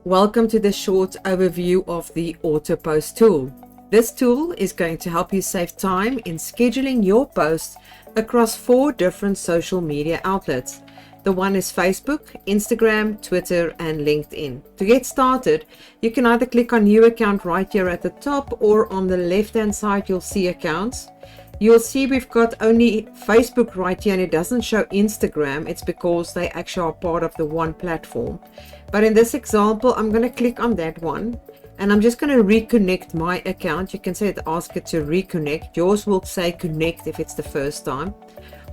Welcome to this short overview of the Autopost tool. This tool is going to help you save time in scheduling your posts across 4 different social media outlets. The one is Facebook, Instagram, Twitter, and LinkedIn. To get started, you can either click on New Account right here at the top, or on the left-hand side, you'll see Accounts. You'll see we've got only Facebook right here and it doesn't show Instagram. It's because they actually are part of the one platform. But in this example, I'm going to click on that one and I'm just going to reconnect my account. You can say it, ask it to reconnect. Yours will say connect if it's the first time.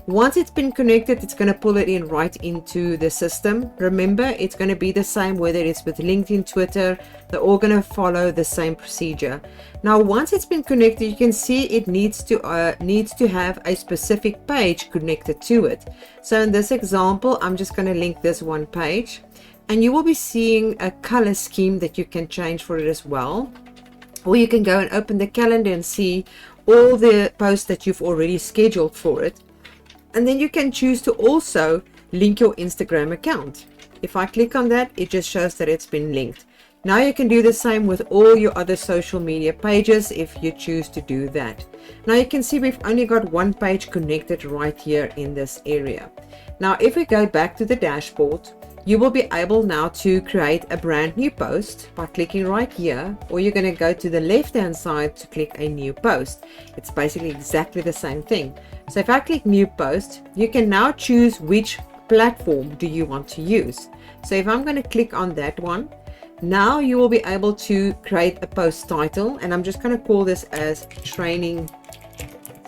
Once it's been connected, it's going to pull it in right into the system. Remember, it's going to be the same whether it's with LinkedIn, Twitter, they're all going to follow the same procedure. Now, once it's been connected, you can see it needs to have a specific page connected to it. So in this example, I'm just going to link this one page, and you will be seeing a color scheme that you can change for it as well. Or you can go and open the calendar and see all the posts that you've already scheduled for it. And then you can choose to also link your Instagram account. If I click on that, it just shows that it's been linked. Now you can do the same with all your other social media pages if you choose to do that. Now you can see we've only got one page connected right here in this area. Now if we go back to the dashboard, you will be able now to create a brand new post by clicking right here, or you're going to go to the left hand side to click a new post. It's basically exactly the same thing. So if I click new post, you can now choose which platform do you want to use. So if I'm going to click on that one, now you will be able to create a post title, and I'm just going to call this as training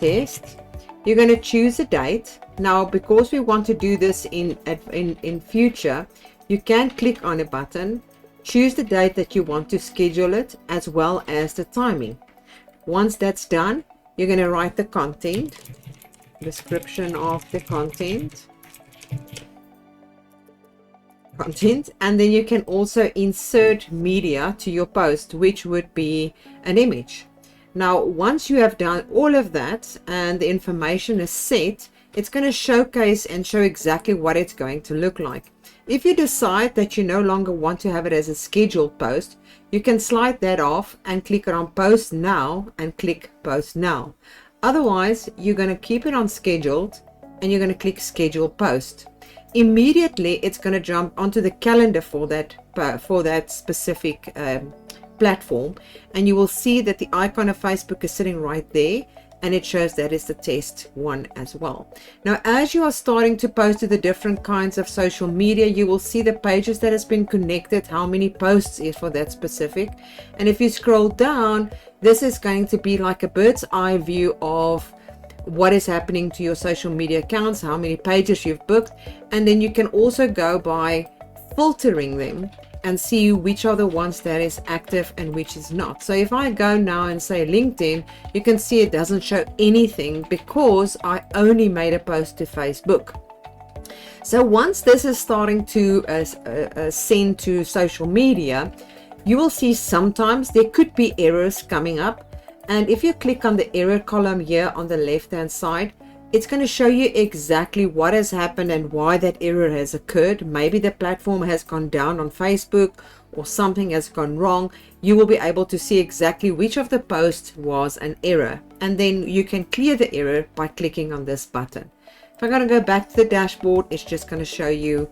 test. You're going to choose a date. Now, because we want to do this in future, you can click on a button, choose the date that you want to schedule it, as well as the timing. Once that's done, you're going to write the content, description of the content, and then you can insert media to your post, which would be an image. Now, once you have done all of that and the information is set, it's going to showcase and show exactly what it's going to look like. If you decide that you no longer want to have it as a scheduled post, you can slide that off and click on Post Now and click Post Now. Otherwise, you're going to keep it on scheduled and you're going to click Schedule Post. Immediately, it's going to jump onto the calendar for that specific platform, and you will see that the icon of Facebook is sitting right there, and it shows that is the test one as well. Now, as you are starting to post to the different kinds of social media, you will see the pages that has been connected, how many posts is for that specific. And if you scroll down, this is going to be like a bird's eye view of what is happening to your social media accounts, how many pages you've booked, and then you can also go by filtering them and see which are the ones that is active and which is not. So if I go now and say LinkedIn, you can see it doesn't show anything because I only made a post to Facebook. So once this is starting to send to social media, you will see sometimes there could be errors coming up. And if you click on the error column here on the left hand side, it's going to show you exactly what has happened and why that error has occurred. Maybe the platform has gone down on Facebook or something has gone wrong. You will be able to see exactly which of the posts was an error. And then you can clear the error by clicking on this button. If I'm going to go back to the dashboard, it's just going to show you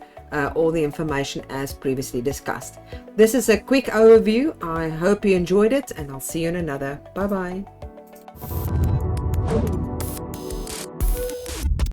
all the information as previously discussed. This is a quick overview. I hope you enjoyed it, and I'll see you in another. Bye-bye.